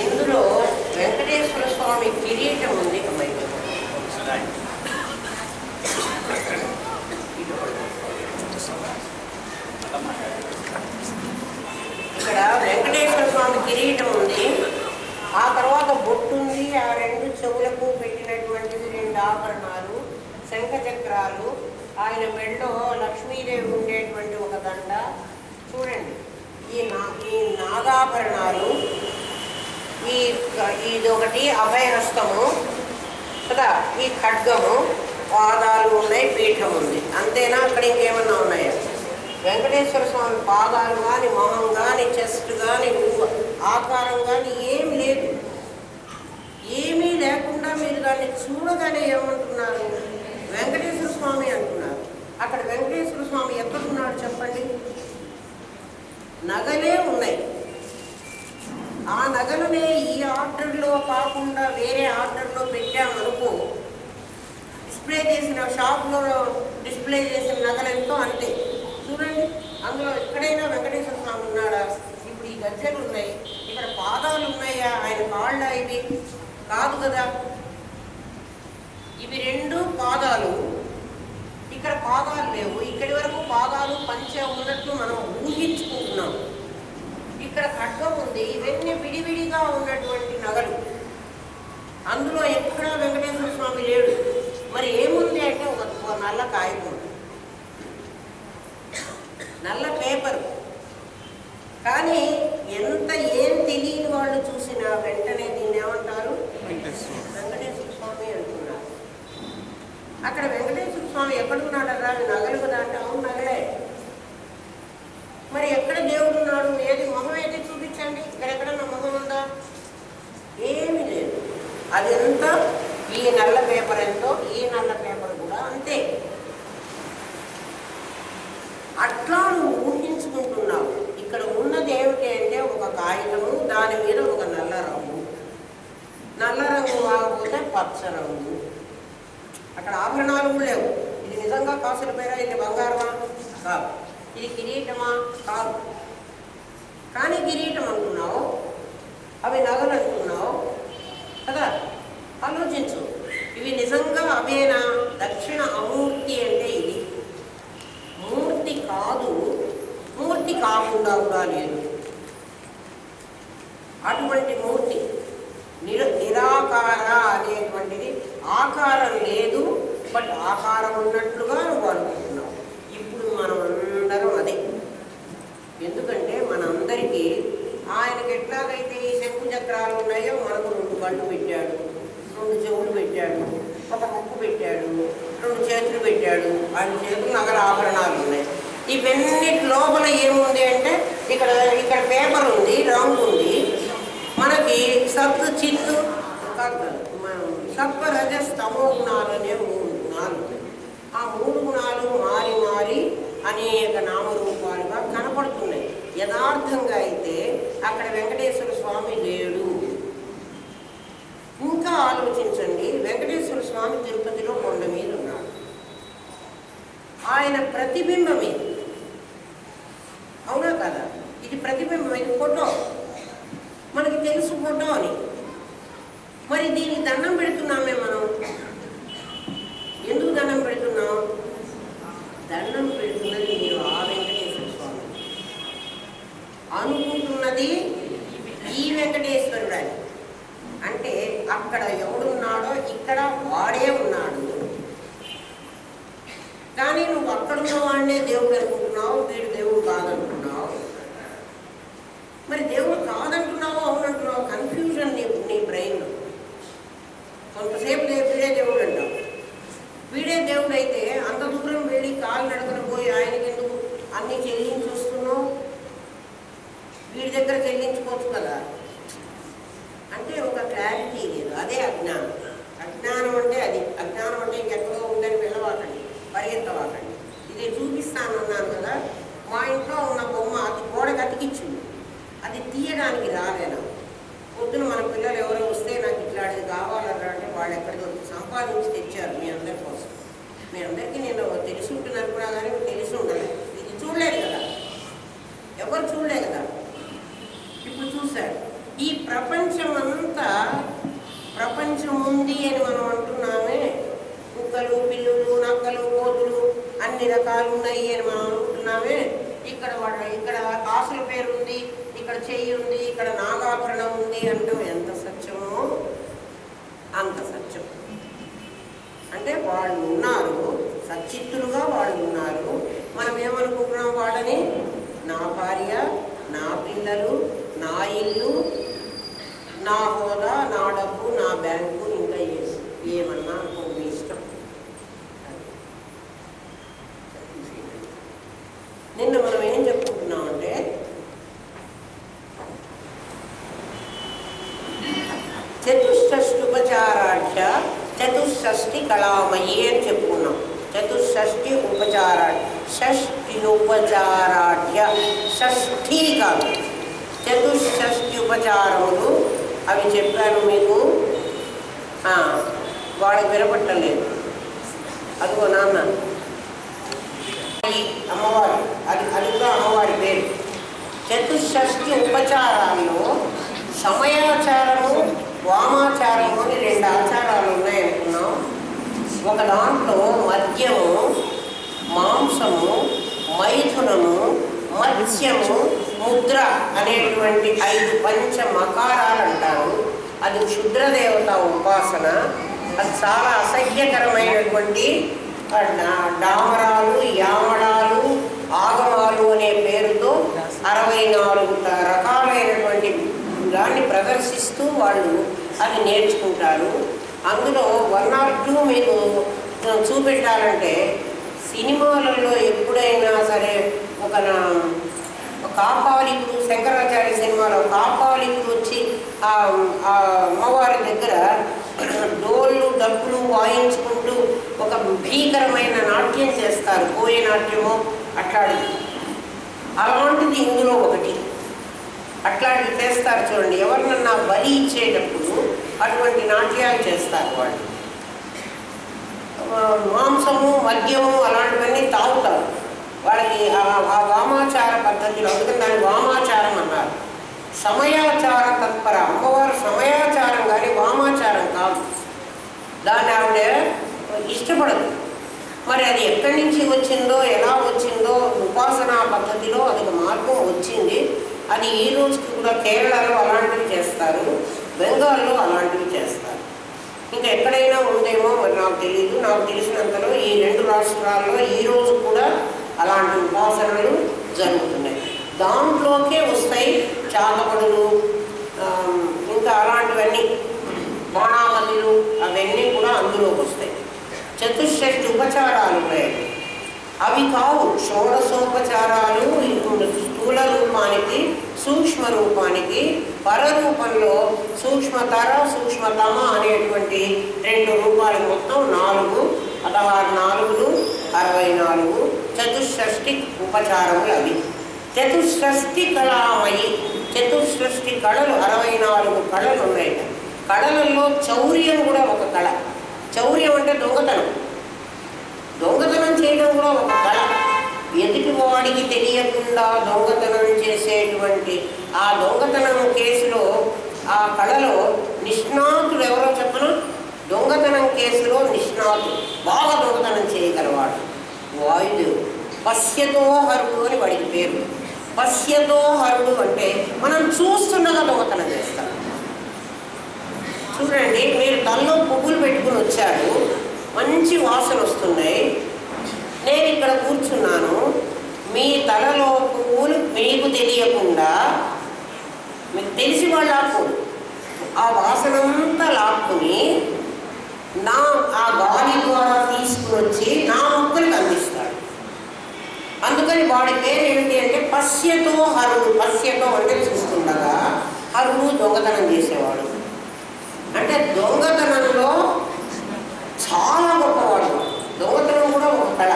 ఇందులో వెంకటేశ్వర స్వామి కిరీటం ఉంది. ఇక్కడ వెంకటేశ్వర స్వామి కిరీటం ఉంది. ఆ తర్వాత బొట్టు ఉంది. ఆ రెండు చెవులకు పెట్టినటువంటిది రెండు ఆభరణాలు, శంఖచక్రాలు, ఆయన మెడలో లక్ష్మీదేవి ఉండేటువంటి ఒక దండ. చూడండి, ఈ నాగాభరణాలు, ఇదొకటి అభయహస్తము కదా, ఈ ఖడ్గము, పాదాలు ఉన్నాయి, పీఠం ఉంది. అంతేనా? అక్కడ ఇంకేమన్నా ఉన్నాయా? వెంకటేశ్వర స్వామి పాదాలు కానీ, మొహం కానీ, చెస్ట్ కానీ, ఆకారం కానీ ఏమి లేదు. ఏమీ లేకుండా మీరు దాన్ని చూడగానే ఏమంటున్నారు? వెంకటేశ్వర స్వామి అంటున్నారు. అక్కడ వెంకటేశ్వర స్వామి ఎక్కడున్నాడు చెప్పండి? నగలే ఉన్నాయి. ఆ నగలనే ఈ ఆర్డర్లో కాకుండా వేరే ఆర్డర్లో పెట్టామనుకో, డిస్ప్లే చేసిన షాప్లో డిస్ప్లే చేసిన నగలెంతో అంతే. చూడండి, అందులో ఎక్కడైనా వెంకటేశ్వర స్వామి ఉన్నాడా? ఇప్పుడు ఈ గజ్జలు ఉన్నాయి, ఇక్కడ పాదాలు ఉన్నాయా? ఆయన కాళ్ళ ఇవి కాదు కదా. ఇవి రెండు పాదాలు, ఇక్కడ పాదాలు లేవు. ఇక్కడి వరకు పాదాలు పంచ ఉన్నట్లు మనం ఊహించుకుంటున్నాం. ఇక్కడ ఖడ్గం ఉంది. ఇవన్నీ విడివిడిగా ఉన్నటువంటి నగలు. అందులో ఎక్కడా వెంకటేశ్వర స్వామి లేడు. మరి ఏముంది అంటే ఒక నల్ల కాగితం, నల్ల పేపరు. కానీ ఎంత ఏం తెలియని వాళ్ళు చూసినా వెంటనే దీన్ని ఏమంటారు? వెంకటేశ్వర స్వామి అంటున్నారు. అక్కడ వెంకటేశ్వర స్వామి ఎక్కడున్నాడరా? నగలు కదా అంటే అవును నగలే. మరి ఎక్కడ దేవుడు ఉన్నాడు? ఏది మొహం ఏది చూపించండి. ఇక్కడెక్కడన్నా మొహం ఉందా? ఏమీ లేదు. అదెంత? ఈ నల్ల పేపర్ ఎంతో, ఈ నల్ల పేపర్ కూడా అంతే. అట్లా నువ్వు ఊహించుకుంటున్నావు. ఇక్కడ ఉన్నది ఏమిటి అంటే ఒక కాగితము, దాని మీద ఒక నల్ల రంగు. నల్ల రంగు కాకపోతే పచ్చ రంగు. అక్కడ ఆభరణాలు కూడా లేవు. ఇది నిజంగా కాసుల పేరా? ఇది బంగారమా? కాదు. ఇది కిరీటమా? కాదు. కానీ కిరీటం అంటున్నావు, అవి నగలు అంటున్నావు కదా. ఆలోచించు, ఇవి నిజంగా అవేనా? దక్షిణ అమూర్తి అంటే ఇది మూర్తి కాదు, మూర్తి కాకుండా కూడా లేదు. అటువంటి మూర్తి నిరాకార అనేటువంటిది ఆకారం లేదు, బట్ ఆకారం ఉన్నట్లుగా నువ్వు అనుకుంటున్నావు. ఇప్పుడు మనం అందరం అదే. ఎందుకంటే మనందరికీ ఆయనకి ఎట్లాగైతే ఈ శంకు చక్రాలు ఉన్నాయో మనకు 2 కళ్ళు పెట్టాడు, 2 చెవులు పెట్టాడు, ఒక ముక్కు పెట్టాడు, 2 చేతులు పెట్టాడు. ఆయన చేతులు నగల ఆభరణాలు ఉన్నాయి. ఇవన్నిటి లోపల ఏముంది అంటే ఇక్కడ పేపర్ ఉంది, రంగు ఉంది. మనకి సత్తు, చిత్తు, సత్వ, రజస్, తమో గుణాలు అనే 3 గుణాలు ఉన్నాయి. ఆ 3 గుణాలు మారి మారి అనేక నామరూపాలుగా కనపడుతున్నాయి. యథార్థంగా అయితే అక్కడ వెంకటేశ్వర స్వామి లేడు. ఇంకా ఆలోచించండి, వెంకటేశ్వర స్వామి తిరుపతిలో కొండ మీద ఉన్నాడు. ఆయన ప్రతిబింబమే, అవునా కదా? ఇది ప్రతిబింబం, ఇది ఫోటో. మనకి తెలుసు ఫోటో అని. మరి దీనికి దండం పెడుతున్నామే మనం. ఎందుకు దండం పెడుతున్నాం? దండం పెడుతున్నది మీరు ఆ వెంకటేశ్వర స్వామి, అనుకుంటున్నది ఈ వెంకటేశ్వరుడు అని. అంటే అక్కడ ఎవడున్నాడో ఇక్కడ వాడే ఉన్నాడు. కానీ నువ్వు అక్కడున్న వాడినే దేవుడు అనుకుంటున్నావు, వీడు దేవుడు కాదంటున్నావు. మరి దేవుడు కాదంటున్నావు, అవునంటున్నావు. కన్ఫ్యూజన్ నీ బ్రెయిన్లో. కొంతసేపు వీడే దేవుడు అంటావు. వీడే దేవుడు అయితే అంత దూరం వెళ్ళి కాలు నడుకుని పోయి ఆయనకి ఎందుకు అన్నీ చెల్లించి వస్తున్నావు? వీడి దగ్గర చెల్లించుకోవచ్చు కదా. అంటే ఒక క్లారిటీ లేదు. అదే అజ్ఞానం. అజ్ఞానం అంటే అది. అజ్ఞానం అంటే ఇంకెక్కడో ఉందని వెళ్ళవాకండి, పరిగెత్తవాకండి. ఇది చూపిస్తానన్నాను కదా. మా ఇంట్లో ఉన్న ప్రపంచమంతా ప్రపంచం ఉంది అని మనం అంటున్నామే. కుక్కలు, పిల్లులు, నక్కలు, కోతులు అన్ని రకాలు ఉన్నాయి అని మనం అనుకుంటున్నామే. ఇక్కడ కాసుల పేరు ఉంది, ఇక్కడ చెయ్యి ఉంది, ఇక్కడ నాగాభరణం ఉంది అంటూ ఎంత సత్యమో అంత సత్యం. అంటే వాళ్ళు ఉన్నారు, సచ్చిత్తులుగా వాళ్ళు ఉన్నారు. మనం ఏమనుకుంటున్నాం వాళ్ళని? నా భార్య, నా పిల్లలు, నా ఇల్లు, నా హోదా, నా డబ్బు, నా బ్యాంకు, ఇంకా ఏమన్నా అనుకోండి ఇష్టం. నిన్న మనం ఏం చెప్పుకుంటున్నామంటే చతుషష్ఠుపచారాఢ్య చతుషష్ఠి కళామయీ అని చెప్పుకున్నాం. చతుషష్ఠి ఉపచారాఢ్య షష్ఠీ కాదు, చతుషష్ఠి ఉపచారములు అవి చెప్పాను మీకు. వాడికి వినపట్టలేదు. అదిగో నాన్న అమ్మవారు, అది కూడా అమ్మవారి పేరు. చతుషష్ఠి ఉపచారాల్లో సమయాచారము, వామాచారము అని 2 ఆచారాలు ఉన్నాయనుకున్నాం. ఒక దాంట్లో మద్యము, మాంసము, మైథునము, మత్స్యము, ముద్ర అనేటువంటి 5 పంచమకారాలు అంటారు. అది క్షుద్రదేవత ఉపాసన. అది చాలా అసహ్యకరమైనటువంటి డామరాలు, యామడాలు, ఆగమాలు అనే పేరుతో 64 రకాలైనటువంటి దాన్ని ప్రదర్శిస్తూ వాళ్ళు అది నేర్చుకుంటారు. అందులో 1 or 2 మీకు చూపెట్టాలంటే, సినిమాలలో ఎప్పుడైనా సరే ఒక కాపాలికుడు, శంకరాచార్య సినిమాలో కాపాలికుడు వచ్చి ఆ అమ్మవారి దగ్గర డోళ్ళు డబ్బులు వాయించుకుంటూ ఒక భీకరమైన నాట్యం చేస్తారు. కోయ నాట్యమో అట్లాంటిది. అలాంటిది ఇందులో ఒకటి. అట్లాంటివి చేస్తారు చూడండి. ఎవరినన్నా బలి ఇచ్చేటప్పుడు అటువంటి నాట్యాలు చేస్తారు వాళ్ళు. మాంసము, మద్యము అలాంటివన్నీ తాగుతారు. వాళ్ళకి ఆ వామాచార పద్ధతిలో, అందుకని దాన్ని వామాచారం అన్నారు. సమయాచార తత్పర, అమ్మవారు సమయాచారం కానీ వామాచారం కాదు. దాన్ని ఆవిడ ఇష్టపడదు. మరి అది ఎక్కడి నుంచి వచ్చిందో, ఎలా వచ్చిందో, ఉపాసనా పద్ధతిలో అది మార్గం వచ్చింది. అది ఈ రోజుకి కూడా కేరళలో అలాంటివి చేస్తారు, బెంగాల్లో అలాంటివి చేస్తారు. ఇంకా ఎక్కడైనా ఉందేమో మరి నాకు తెలియదు. నాకు తెలిసినంతలో ఈ 2 రాష్ట్రాల్లో ఈ రోజు కూడా అలాంటి ఉపాసనలు జరుగుతున్నాయి. దాంట్లోకే వస్తాయి చాకపడులు, ఇంకా అలాంటివన్నీ బాణామల్లులు, అవన్నీ కూడా అందులోకి వస్తాయి. చతుషష్ఠి ఉపచారాలు ఉన్నాయి. అవి కావు షోడశోపచారాలు. స్థూల రూపానికి, సూక్ష్మ రూపానికి, పరరూపంలో సూక్ష్మతర, సూక్ష్మతమ అనేటువంటి 2 రూపాలు, మొత్తం 4, 16 4 64 చతుషష్ఠి ఉపచారములు అవి. చతుషష్ఠి కళామయి, చతుషష్ఠి కళలు 64 కళలు ఉన్నాయి. కళలలో చౌర్యం కూడా ఒక కళ. చౌర్యం అంటే దొంగతనం. దొంగతనం చేయడం కూడా ఒక కళ. ఎదుటి వాడికి తెలియకుండా దొంగతనం చేసేటువంటి ఆ దొంగతనం కేసులో, ఆ కళలో నిష్ణాతుడు ఎవరో చెప్పను? దొంగతనం కేసులో నిష్ణాతుడు, బాగా దొంగతనం చేయగలవాడు వాయుదేవుడు. పశ్యతో హరుడు అని వాడికి పేరు. పశ్యతో హరుడు అంటే మనం చూస్తుండగా దొంగతనం చేస్తాం. చూడండి, మీరు తలలో పువ్వులు పెట్టుకుని వచ్చారు, మంచి వాసన వస్తున్నాయి. నేను ఇక్కడ కూర్చున్నాను, మీ తలలో పువ్వులు మీకు తెలియకుండా, మీకు తెలిసి వాళ్ళు లాక్కోడు, ఆ వాసనంతా లాక్కుని ఆ గాలి ద్వారా తీసుకుని వచ్చి నా మొక్కలకు అందిస్తాడు. అందుకని వాడి పేరు ఏమిటి అంటే పశ్యతో హరుడు. పశ్యతో అంటే చూస్తుండగా, హరుడు దొంగతనం చేసేవాడు. అంటే దొంగతనంలో చాలా గొప్పవాడు. దొంగతనం కూడా ఒక కళ.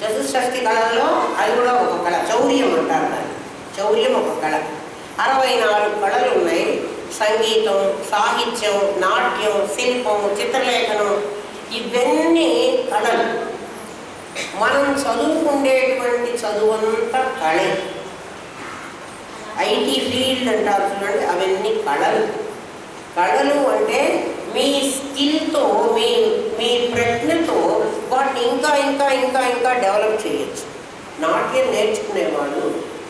చతుషష్ఠి కళల్లో అది కూడా ఒక కళ. చౌర్యం అంటారు దాన్ని. చౌర్యం ఒక కళ. 64 కళలు ఉన్నాయి. సంగీతం, సాహిత్యం, నాట్యం, శిల్పం, చిత్రలేఖనం, ఇవన్నీ కళలు. మనం చదువుకునేటువంటి చదువంతా కళే. ఐటీ ఫీల్డ్ అంటారు చూడండి, అవన్నీ కళలు. కళలు అంటే మీ స్కిల్తో, మీ మీ ప్రజ్ఞతో వాటిని ఇంకా ఇంకా ఇంకా ఇంకా డెవలప్ చేయొచ్చు. నాట్యం నేర్చుకునేవాడు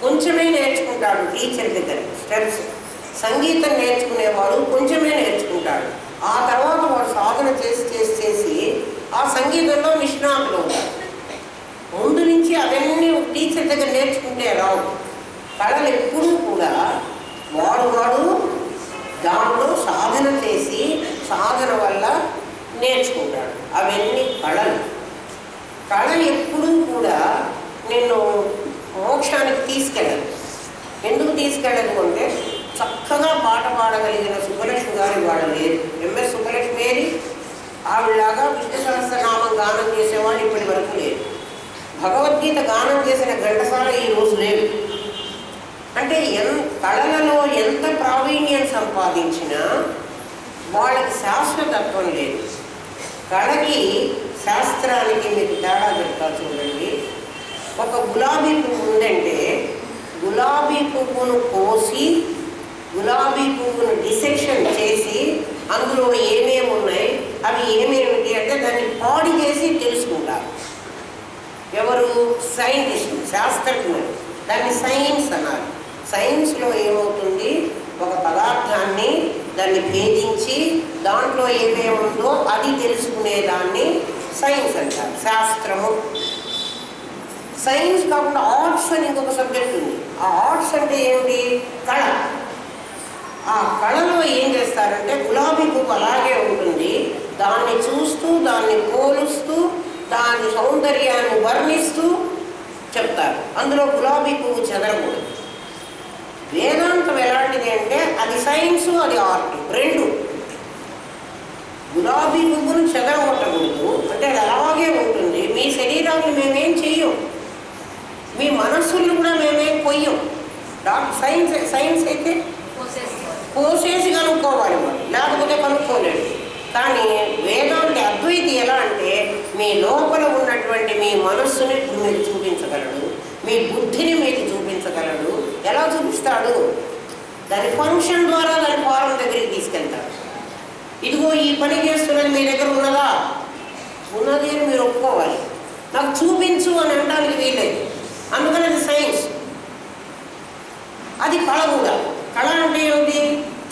కొంచెమే నేర్చుకుంటాడు టీచర్ దగ్గర స్టెప్స్. సంగీతం నేర్చుకునేవాడు కొంచెమే నేర్చుకుంటాడు. ఆ తర్వాత వాడు సాధన చేసి చేసి చేసి ఆ సంగీతంలో నిష్ణాతులు ఉంటారు. ముందు నుంచి అవన్నీ టీచర్ దగ్గర నేర్చుకుంటే రావు. కళలు ఎప్పుడూ కూడా వాడు దాంట్లో సాధన చేసి సాధన వల్ల నేర్చుకుంటాడు. అవన్నీ కళలు. కళ ఎప్పుడూ కూడా నిన్ను మోక్షానికి తీసుకెళ్ళదు. ఎందుకు తీసుకెళ్ళదు అంటే చక్కగా పాట పాడగలిగిన సుబ్బలక్ష్మి గారు ఇవాళ లేదు. ఎంఎస్ సుబ్బలక్ష్మి ఏది? ఆవిడలాగా విష్ణు సహస్రనామం గానం చేసేవాళ్ళు ఇప్పటి వరకు లేదు. భగవద్గీత గానం చేసిన ఘంటసాల ఈరోజు లేదు. అంటే కళలలో ఎంత ప్రావీణ్యం సంపాదించినా వాళ్ళకి శాశ్వతత్వం లేదు. కళకి శాస్త్రానికి మీకు తేడా చెప్తా చూడండి. ఒక గులాబీ పువ్వు ఉందంటే గులాబీ పువ్వును కోసి గులాబీ పువ్వును డిసెక్షన్ చేసి అందులో ఏమేమి ఉన్నాయి, అవి ఏమేమిటి అంటే దాన్ని పాడి చేసి తెలుసుకుంటారు. ఎవరు? సైంటిస్టులు, శాస్త్రజ్ఞులు. దాన్ని సైన్స్ అన్నారు. సైన్స్లో ఏమవుతుంది, ఒక పదార్థాన్ని దాన్ని భేదించి దాంట్లో ఏమేమి ఉందో అది తెలుసుకునేదాన్ని సైన్స్ అంటారు, శాస్త్రము. సైన్స్ కాకుండా ఆర్ట్స్ అని ఇంకొక సబ్జెక్ట్ ఉంది. ఆ ఆర్ట్స్ అంటే ఏమిటి? కళ. ఆ కళలో ఏం చేస్తారంటే గులాబీ పువ్వు అలాగే ఉంటుంది, దాన్ని చూస్తూ దాన్ని పోలుస్తూ దాని సౌందర్యాన్ని వర్ణిస్తూ చెప్తారు. అందులో గులాబీ పువ్వు చెదరకూడదు. వేదాంతం ఎలాంటిది అంటే అది సైన్సు, అది ఆర్ట్ రెండు. గులాబీ పువ్వును చెదరగొట్టకూడదు అంటే అది అలాగే ఉంటుంది. మీ శరీరాన్ని మేమేం చెయ్యం, మీ మనస్సులను కూడా మేమేం కొయ్యం. సైన్స్ అయితే కోసేసి కనుక్కోవాలి, లేకపోతే కనుక్కోలేడు. కానీ వేదాంతి అద్వైతి ఎలా అంటే మీ లోపల ఉన్నటువంటి మీ మనస్సుని మీరు చూపించగలడు, మీ బుద్ధిని మీకు చూపించగలడు. ఎలా చూపిస్తాడు? దాని ఫంక్షన్ ద్వారా దాని ఫారం దగ్గరికి తీసుకెళ్తాడు. ఇదిగో ఈ పని చేస్తున్నది మీ దగ్గర ఉన్నదా? ఉన్నది అని మీరు ఒప్పుకోవాలి. నాకు చూపించు అని అనడానికి వీలేదు. అందుకని అది సైన్స్. అది కళ కూడా. కళ అంటే ఏమిటి?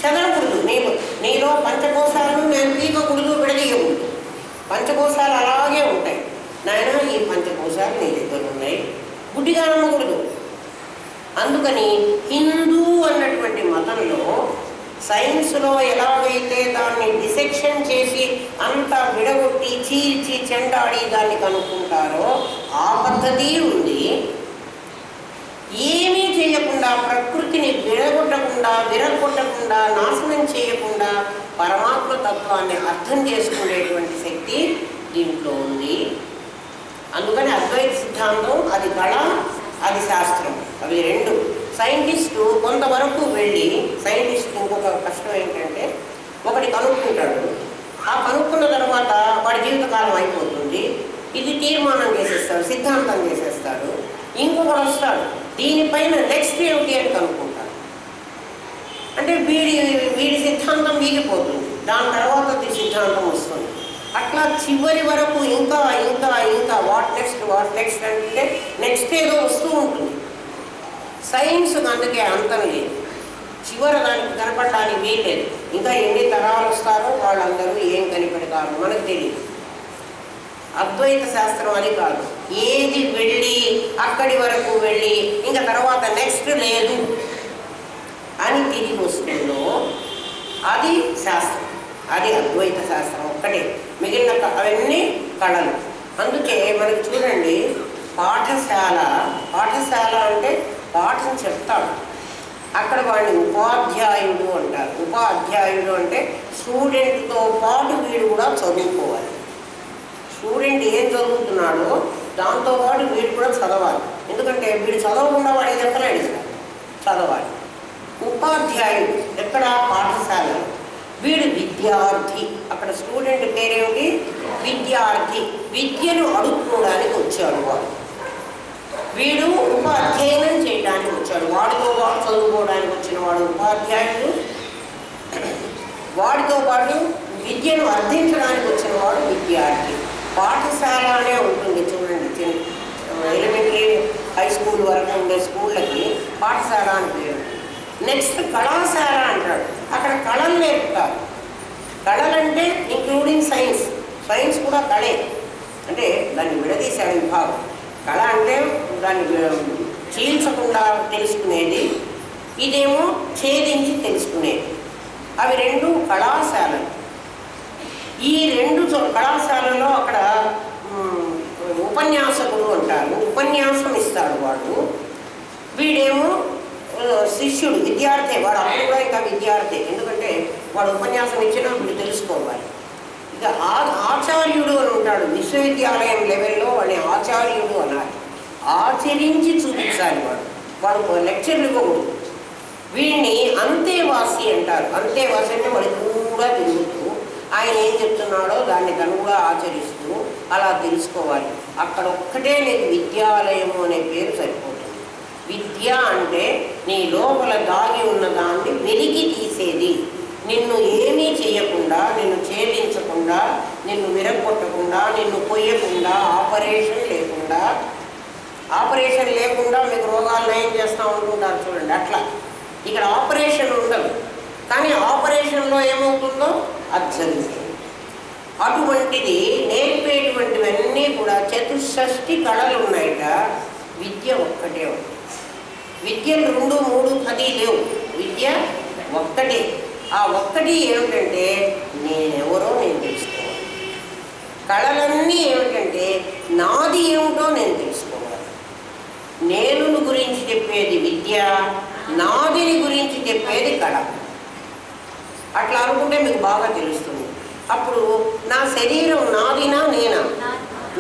చదవకూడదు. నీలో పంచకోశాలను నేను తీయకూడదు, విడదీయకూడదు. పంచకోశాలు అలాగే ఉంటాయి. నాయన ఈ పంచకోశాలు నీ దగ్గర ఉన్నాయి, గుడ్డిగా నమ్మకూడదు. అందుకని హిందూ అన్నటువంటి మతంలో సైన్స్లో ఎలాగైతే దాన్ని డిసెక్షన్ చేసి అంతా విడగొట్టి చీల్చి చెండాడి దాన్ని కనుక్కుంటారో ఆ పద్ధతి ఉంది. ఏమీ చేయకుండా, ప్రకృతిని విరగొట్టకుండా నాశనం చేయకుండా పరమాత్మ తత్వాన్ని అర్థం చేసుకునేటువంటి శక్తి దీంట్లో ఉంది. అందుకని అద్వైత సిద్ధాంతం అది కళ, అది శాస్త్రం, అవి రెండు. సైంటిస్టు కొంతవరకు వెళ్ళి, సైంటిస్ట్ ఇంకొక కష్టం ఏంటంటే ఒకటి కనుక్కుంటాడు. ఆ కనుక్కున్న తర్వాత వాడి జీవితకాలం అయిపోతుంది. ఇది తీర్మానం చేసేస్తాడు, సిద్ధాంతం చేసేస్తాడు. ఇంకొకడు వస్తాడు, దీనిపైన నెక్స్ట్ ఏమిటి అని కనుక్కుంటాడు. అంటే వీడి సిద్ధాంతం వీగిపోతుంది, దాని తర్వాత సిద్ధాంతం వస్తుంది. అట్లా చివరి వరకు ఇంకా ఇంకా ఇంకా వాట్ నెక్స్ట్ అంటే నెక్స్ట్ ఏదో వస్తూ ఉంటుంది. సైన్స్ అందుకే అంతం లేదు, చివరి దానికి కనపడడానికి వీల్లేదు. ఇంకా ఎన్ని తరాలు వస్తారో వాళ్ళందరూ ఏం కనిపెడతారో మనకు తెలియదు. అద్వైత శాస్త్రం అది కాదు. ఏది వెళ్ళి అక్కడి వరకు వెళ్ళి ఇంకా తర్వాత నెక్స్ట్ లేదు అని తిరిగి వస్తుందో అది శాస్త్రం, అది అద్వైత శాస్త్రం ఒక్కటే. మిగిలిన అవన్నీ కళలు. అందుకే మనకి చూడండి, పాఠశాల అంటే పాఠం చెప్తాడు. అక్కడ వాడిని ఉపాధ్యాయుడు అంటారు. ఉపాధ్యాయుడు అంటే స్టూడెంట్తో పాటు వీడు కూడా చదువుకోవాలి. స్టూడెంట్ ఏం చదువుతున్నాడో దాంతోపాటు వీడు కూడా చదవాలి. ఎందుకంటే వీడు చదవకుండా వాడికి చెప్పలేడు కదా, చదవాలి. ఉపాధ్యాయుడు ఎక్కడ? పాఠశాల. వీడు విద్యార్థి. అక్కడ స్టూడెంట్ పేరేమిటి? విద్యార్థి. విద్యను అడుక్కోవడానికి వచ్చాడు వాడు. వీడు ఉపాధ్యయనం చేయడానికి వచ్చాడు. వచ్చాడు, వాడితో పాటు చదువుకోవడానికి వచ్చిన వాడు ఉపాధ్యాయుడు, వాడితో పాటు విద్యను అర్థించడానికి వచ్చిన వాడు విద్యార్థి. పాఠశాల అనే ఉంటుంది చూడండి, ఎలిమెంటరీ హై స్కూల్ వరకు ఉండే స్కూళ్ళకి పాఠశాల అని పేరు. నెక్స్ట్ కళాశాల అంటాడు, అక్కడ కళలు నేర్పుతారు. కళలంటే ఇంక్లూడింగ్ సైన్స్, సైన్స్ కూడా కళే, అంటే దాన్ని విడదీశాడు విభాగం. కళ అంటే దాన్ని చీల్చకుండా తెలుసుకునేది, ఇదేమో ఛేదించి తెలుసుకునేది. అవి రెండు కళాశాలలు. ఈ రెండు కళాశాలలో అక్కడ ఉపన్యాసకుడు అంటారు, ఉపన్యాసం ఇస్తాడు వాడు. వీడేమో శిష్యుడు, విద్యార్థి. వాడు అప్పుడు కూడా ఇంకా విద్యార్థి, ఎందుకంటే వాడు ఉపన్యాసం ఇచ్చినా వీడు తెలుసుకోవాలి. ఇక ఆచార్యుడు అని ఉంటాడు, విశ్వవిద్యాలయం లెవెల్లో వాడిని ఆచార్యుడు అనాలి. ఆచరించి చూపించాలి వాడు లెక్చర్లు ఇవ్వకూడదు. వీడిని అంతేవాసి అంటారు. అంతేవాసి అంటే వాడి కూడా తిరుగుతూ ఆయన ఏం చెప్తున్నాడో దాన్ని తను కూడా ఆచరిస్తూ అలా తెలుసుకోవాలి. అక్కడ ఒక్కటే నీకు విద్యాలయము అనే పేరు సరిపోతుంది. విద్య అంటే నీ లోపల దాగి ఉన్న దాన్ని వెలికి తీసేది, నిన్ను ఏమీ చేయకుండా, నిన్ను ఛేదించకుండా, నిన్ను విరగొట్టకుండా, నిన్ను కొయ్యకుండా, ఆపరేషన్ లేకుండా మీకు రోగాలు నయం చేస్తూ ఉంటుంటారు చూడండి. అట్లా ఇక్కడ ఆపరేషన్ ఉండదు, కానీ ఆపరేషన్లో ఏమవుతుందో అది జరుగుతుంది. అటువంటిది నేర్పేటువంటివన్నీ కూడా చతుషష్ఠి కళలు ఉన్నాయట. విద్య ఒక్కటే ఉంది. విద్యలు 2, 3, 10 లేవు, విద్య ఒక్కటే. ఆ ఒక్కటి ఏమిటంటే నేనెవరో నేను తెలుసుకోవాలి. కళలన్నీ ఏమిటంటే నాది ఏమిటో నేను తెలుసుకోవాలి. నేను గురించి చెప్పేది విద్య, నాదిని గురించి చెప్పేది కళ. అట్లా అనుకుంటే మీకు బాగా తెలుస్తుంది. అప్పుడు నా శరీరం నాదినా నేనా?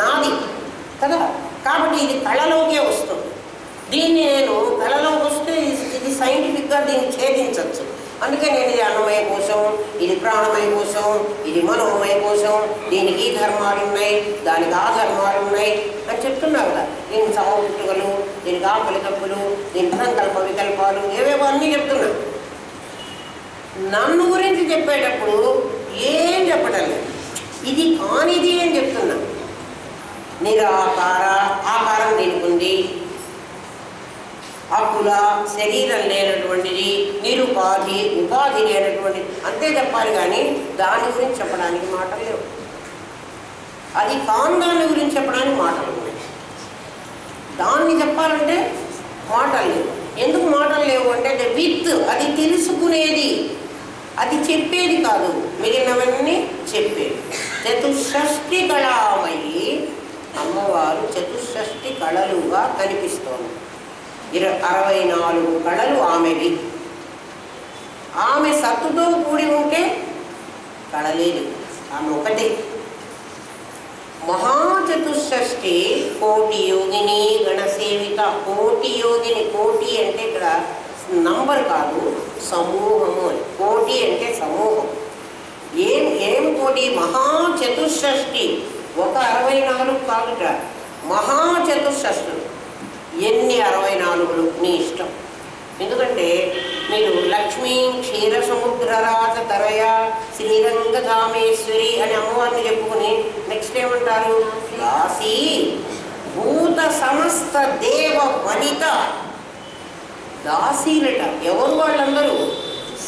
నాది కదా. కాబట్టి ఇది కళలోకే వస్తుంది. దీన్ని నేను కళలోకి వస్తే ఇది సైంటిఫిక్గా దీన్ని ఛేదించవచ్చు. అందుకే నేను ఇది అన్నమయ కోసం, ఇది ప్రాణమయ కోసం, ఇది మనోమయ కోసం, దీనికి ఈ ధర్మాలు ఉన్నాయి, దానికి ఆ ధర్మాలు ఉన్నాయి అని చెప్తున్నా కదా. దీనికి చావు పుట్టుకలు, దీనికి ఆకలి తప్పులు, దీనికి సంకల్ప వికల్పాలు, ఏవేవో అన్నీ చెప్తున్నా. నన్ను గురించి చెప్పేటప్పుడు ఏం చెప్పటం లేదు, ఇది కానిది అని చెప్తున్నా. నిరాకార, ఆకారం దీనికి ఉంది. అకుల, శరీరం లేనటువంటిది. నిరుపాధి, ఉపాధి లేనటువంటిది. అంతే చెప్పాలి, కానీ దాని గురించి చెప్పడానికి మాటలు లేవు. అది కాని దాని గురించి చెప్పడానికి మాటలు ఉన్నాయి. దాన్ని చెప్పాలంటే మాటలు లేవు. ఎందుకు మాటలు లేవు అంటే విత్, అది తెలుసుకునేది, అది చెప్పేది కాదు, మిగిలినవన్నీ చెప్పేది. చతుషష్ఠి కళామయి, అమ్మవారు చతుషష్ఠి కళలుగా కనిపిస్తోంది. 64 కళలు ఆమెవి. ఆమె సత్తుతో కూడి ఉంటే కళలేదు, ఆమె ఒకటే. మహాచతుషష్ఠి కోటి యోగిని గణసేవిత. కోటి యోగిని, కోటి అంటే ఇక్కడ నంబర్ కాదు, సమూహము అని. కోటి అంటే సమూహం. ఏం కోటి? మహాచతుషష్ఠి. ఒక 64 కాదుట, మహాచతుషష్ఠులు. ఎన్ని 64 నీ ఇష్టం. ఎందుకంటే మీరు లక్ష్మీ క్షీర సముద్రరాజ తరయ శ్రీరంగధామేశ్వరి అని అమ్మవారిని చెప్పుకుని నెక్స్ట్ ఏమంటారు? దాసి భూత సమస్త దేవ వనిత. దాసీలట. ఎవరు వాళ్ళందరూ?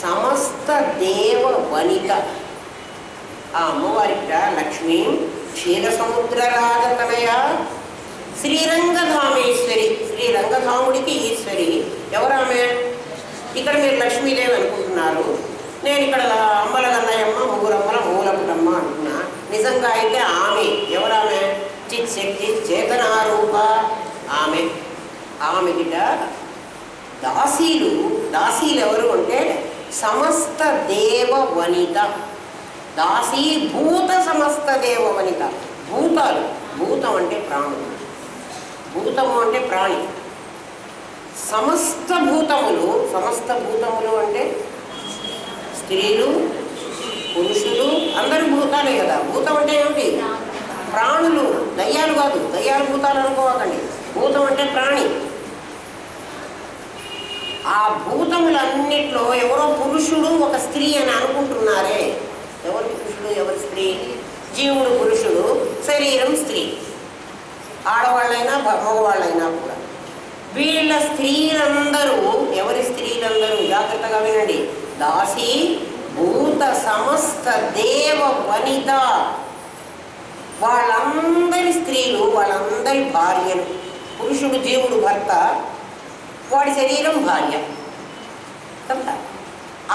సమస్త దేవ వనిత. ఆ అమ్మవారిట లక్ష్మీ క్షీర సముద్రరాజ తనయ శ్రీరంగధామేశ్వరి. శ్రీరంగధాముడికి ఈశ్వరి. ఎవరామె? ఇక్కడ మీరు లక్ష్మీదేవి అనుకుంటున్నారు, నేను ఇక్కడ అమ్మల గన్నయమ్మ, ముగ్గురమ్మల మూలపుటమ్మ అంటున్నా. నిజంగా అయితే ఆమె ఎవరామె? చిత్శక్తి చేతనారూప ఆమె. ఆమెకిట దాసీలు. దాసీలు ఎవరు అంటే సమస్త దేవ వనిత. దాసీ భూత సమస్త దేవ వనిత. భూతాలు. భూతం అంటే ప్రాణులు, భూతము అంటే ప్రాణి. సమస్త భూతములు. సమస్త భూతములు అంటే స్త్రీలు, పురుషులు, అందరూ భూతాలే కదా. భూతం అంటే ఏమిటి? ప్రాణులు. దయ్యాలు కాదు, దయ్యాలు భూతాలు అనుకోవకండి. భూతం అంటే ప్రాణి. ఆ భూతములన్నిట్లో ఎవరో పురుషుడు ఒక స్త్రీ అని అనుకుంటున్నారే. ఎవరు పురుషుడు ఎవరు స్త్రీ? జీవుడు పురుషుడు, శరీరం స్త్రీ. ఆడవాళ్ళైనా మగవాళ్ళైనా కూడా వీళ్ళ స్త్రీలందరూ ఎవరి స్త్రీలందరూ జాగ్రత్తగా వినండి. దాసి భూత సమస్త దేవ వనిత, వాళ్ళందరి స్త్రీలు, వాళ్ళందరి భార్యలు. పురుషుడు జీవుడు భర్త, వాడి శరీరం భార్య కదా.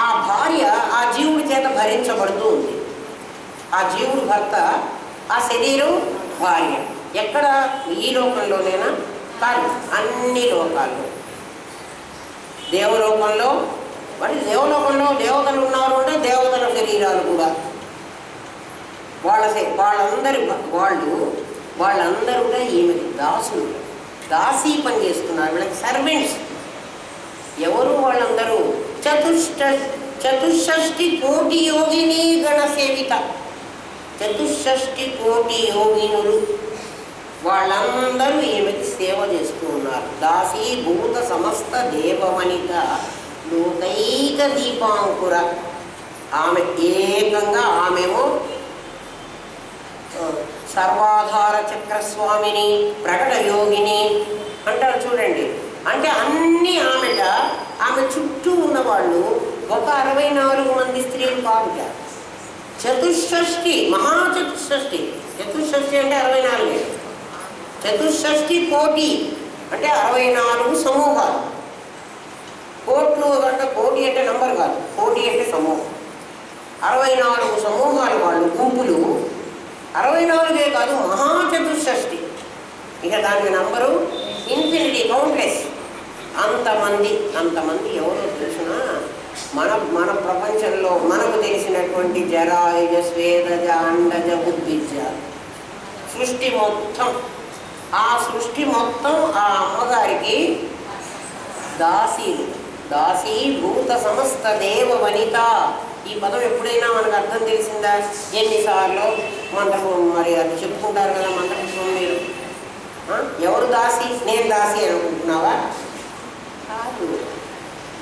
ఆ భార్య ఆ జీవుడి చేత భరించబడుతూ ఉంది. ఆ జీవుడు భర్త, ఆ శరీరం భార్య. ఎక్కడ? ఈ లోకంలోనేనా? కాదు, అన్ని లోకాల్లో. దేవలోకంలో, మరి దేవలోకంలో దేవతలు ఉన్నారు అంటే దేవతల శరీరాలు కూడా వాళ్ళందరూ కూడా ఈమెకి దాసులు, దాసీ పని చేస్తున్నారు. వీళ్ళకి సర్వెంట్స్. ఎవరు వాళ్ళందరూ? చతుషష్టి కోటి యోగిని గణసేవిత. చతుషష్టి కోటి యోగినులు వాళ్ళందరూ ఈమెకి సేవ చేస్తూ ఉన్నారు. దాసీ భూత సమస్త దేవవనిత లోకైక దీపాంకుర. ఆమె ఏకంగా ఆమెమో సర్వాధార చక్రస్వామిని, ప్రకట యోగిని అంటారు చూడండి. అంటే అన్నీ ఆమెట. ఆమె చుట్టూ ఉన్నవాళ్ళు ఒక 64 మంది స్త్రీలు కాదుట. చతుషష్టి, మహాచతుషష్టి. చతుషష్టి అంటే 64. చతుషష్టి కోటి అంటే 64 సమూహాలు. కోట్లు అంటే కోటి అంటే నంబర్ కాదు, కోటి అంటే సమూహం. 64 సమూహాలు వాళ్ళు, గుంపులు. 64 కాదు, మహాచతుషష్టి. ఇక దానికి నంబరు ఇన్ఫినిటీ, కౌంట్లెస్. అంతమంది ఎవరో తెలిసినా మన ప్రపంచంలో మనకు తెలిసినటువంటి జరాయుజ స్వేదజ అండజ ఉద్విజ సృష్టి మొత్తం, ఆ సృష్టి మొత్తం ఆ అమ్మగారికి దాసీలు. దాసీ భూత సమస్త దేవ వనిత. ఈ పదం ఎప్పుడైనా మనకు అర్థం తెలిసిందా? ఎన్నిసార్లు మంత్రము, మరి అది చెప్పుకుంటారు కదా మంత్రపుష్పం. మీరు ఎవరు దాసి? నేను దాసి అనుకుంటున్నావా? కాదు,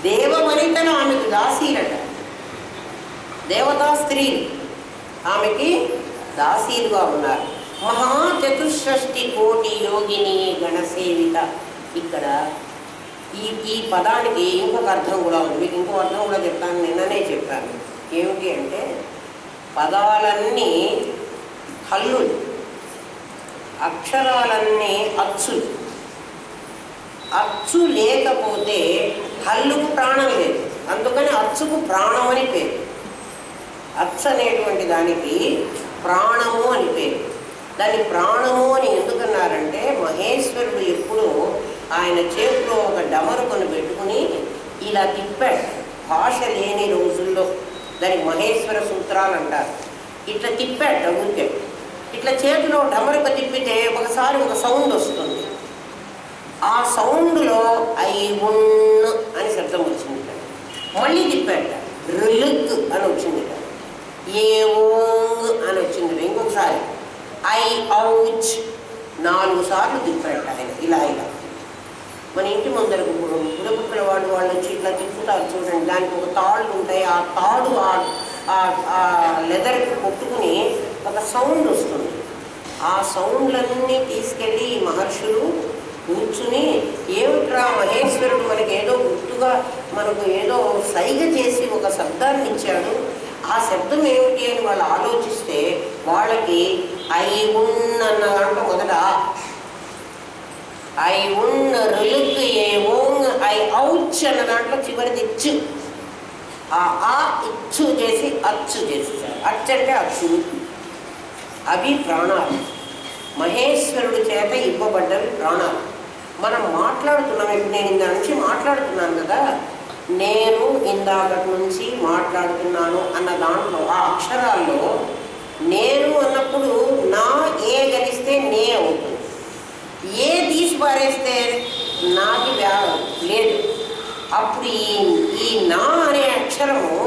దేవ వనితను ఆమెకు దాసీలట. దేవతా స్త్రీలు ఆమెకి దాసీలుగా ఉన్నారు. మహాచతుషష్టి కోటి యోగిని గణసేవిత. ఇక్కడ ఈ పదానికి ఇంకొక అర్థం కూడా ఉంది. మీకు ఇంకొక అర్థం కూడా చెప్తాను, నిన్ననే చెప్పాను. ఏమిటి అంటే, పదాలన్నీ హల్లులు, అక్షరాలన్నీ అచ్చులు. అచ్చు లేకపోతే హల్లుకు ప్రాణం లేదు, అందుకని అచ్చుకు ప్రాణం అని పేరు. అచ్చు అనేటువంటి దానికి ప్రాణము అని పేరు. దాన్ని ప్రాణము అని ఎందుకన్నారంటే, మహేశ్వరుడు ఎప్పుడూ ఆయన చేతిలో ఒక డమరుకను పెట్టుకుని ఇలా తిప్పాడు. భాష లేని రోజుల్లో దానికి మహేశ్వర సూత్రాలు అంటారు. ఇట్లా తిప్పాడు ఊరికే. ఇట్లా చేతిలో డమరుక తిప్పితే ఒకసారి ఒక సౌండ్ వస్తుంది. ఆ సౌండ్లో ఐవున్ అని శబ్దం వచ్చింది. మళ్ళీ తిప్పాట, రులుక్ అని వచ్చింది. ఏ ఓంగ్ అని వచ్చింది. ఇంకొకసారి ఐ ఔచ్ 4 సార్లు తిప్పాట ఆయన ఇలా. మన ఇంటి ముందరకు బుడబుక్కల వాళ్ళు వచ్చి ఇట్లా తిప్పుతారు చూడండి. దానికి ఒక తాళ్ళు ఉంటాయి. ఆ తాడు ఆ లెదర్కి కొట్టుకుని ఒక సౌండ్ వస్తుంది. ఆ సౌండ్లన్నీ తీసుకెళ్ళి ఈ మహర్షులు కూర్చుని, ఏమిట్రా మహేశ్వరుడు మనకి ఏదో గుర్తుగా, మనకు ఏదో సైగ చేసి ఒక శబ్దాన్ని ఇచ్చాడు, ఆ శబ్దం ఏమిటి అని వాళ్ళు ఆలోచిస్తే వాళ్ళకి ఐ ఉన్ అన్న దాంట్లో మొదట ఐ ఉన్, రులుక్, ఏ ఓంగ్, ఐ ఔచ్ అన్న దాంట్లో చివరిది ఇచ్చు. ఆ ఇచ్చు చేసి అచ్చు చేసేసారు. అచ్చు అంటే అచ్చు. అవి ప్రాణాలు, మహేశ్వరుడి చేత ఇవ్వబడ్డవి ప్రాణాలు. మనం మాట్లాడుతున్నాం. ఇప్పుడు నేను ఇందా నుంచి మాట్లాడుతున్నాను కదా, నేను ఇందాకటి నుంచి మాట్లాడుతున్నాను అన్న దాంట్లో ఆ అక్షరాల్లో నేను అన్నప్పుడు నా ఏ గలిస్తే నే అవుతుంది. ఏ తీసి పారేస్తే నాకి లేదు. అప్పుడు ఈ నా అనే అక్షరము